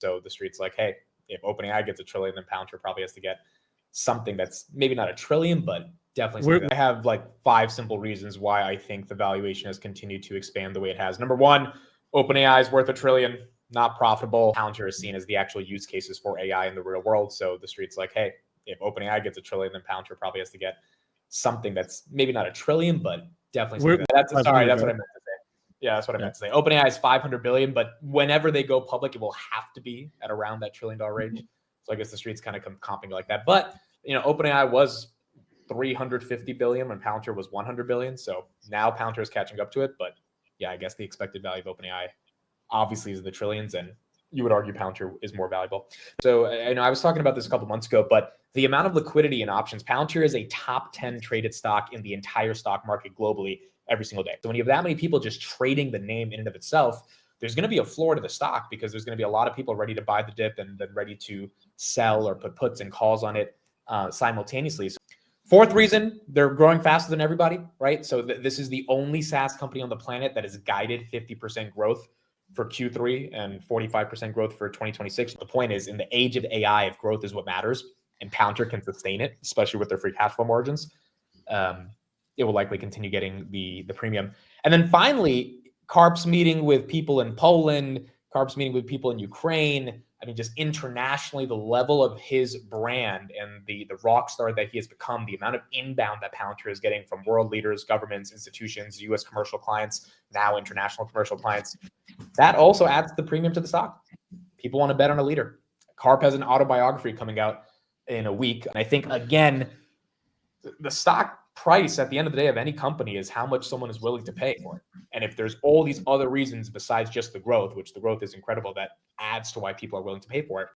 So the street's like, hey, if OpenAI gets $1 trillion, then Palantir probably has to get something that's maybe not $1 trillion, but definitely something. I have like 5 simple reasons why I think the valuation has continued to expand the way it has. Number 1, OpenAI is worth $1 trillion, not profitable. Palantir is seen as the actual use cases for AI in the real world. So the street's like, hey, if OpenAI gets $1 trillion, then Palantir probably has to get something that's maybe not $1 trillion, but definitely something. That's what I meant to say. Yeah, that's what I meant to say. OpenAI is $500 billion, but whenever they go public, it will have to be at around that $1 trillion range. So I guess the street's kind of comping like that. But OpenAI was $350 billion when Palantir was $100 billion. So now Palantir is catching up to it. But yeah, I guess the expected value of OpenAI obviously is in the trillions, and you would argue Palantir is more valuable. So I was talking about this a couple months ago, but the amount of liquidity in options, Palantir is a top 10 traded stock in the entire stock market globally every single day. So when you have that many people just trading the name in and of itself, there's going to be a floor to the stock because there's going to be a lot of people ready to buy the dip and then ready to sell or put puts and calls on it simultaneously. So 4th reason, they're growing faster than everybody, right? So this is the only SaaS company on the planet that has guided 50% growth for Q3 and 45% growth for 2026. The point is, in the age of AI, if growth is what matters and Palantir can sustain it, especially with their free cash flow margins, it will likely continue getting the premium. And then finally, Karp's meeting with people in Poland, Karp's meeting with people in Ukraine. I mean, just internationally, the level of his brand and the rock star that he has become, the amount of inbound that Palantir is getting from world leaders, governments, institutions, U.S. commercial clients, now international commercial clients, that also adds the premium to the stock. People want to bet on a leader. Karp has an autobiography coming out in a week. And I think, again, the stock price at the end of the day of any company is how much someone is willing to pay for it. And if there's all these other reasons besides just the growth, which the growth is incredible, that adds to why people are willing to pay for it,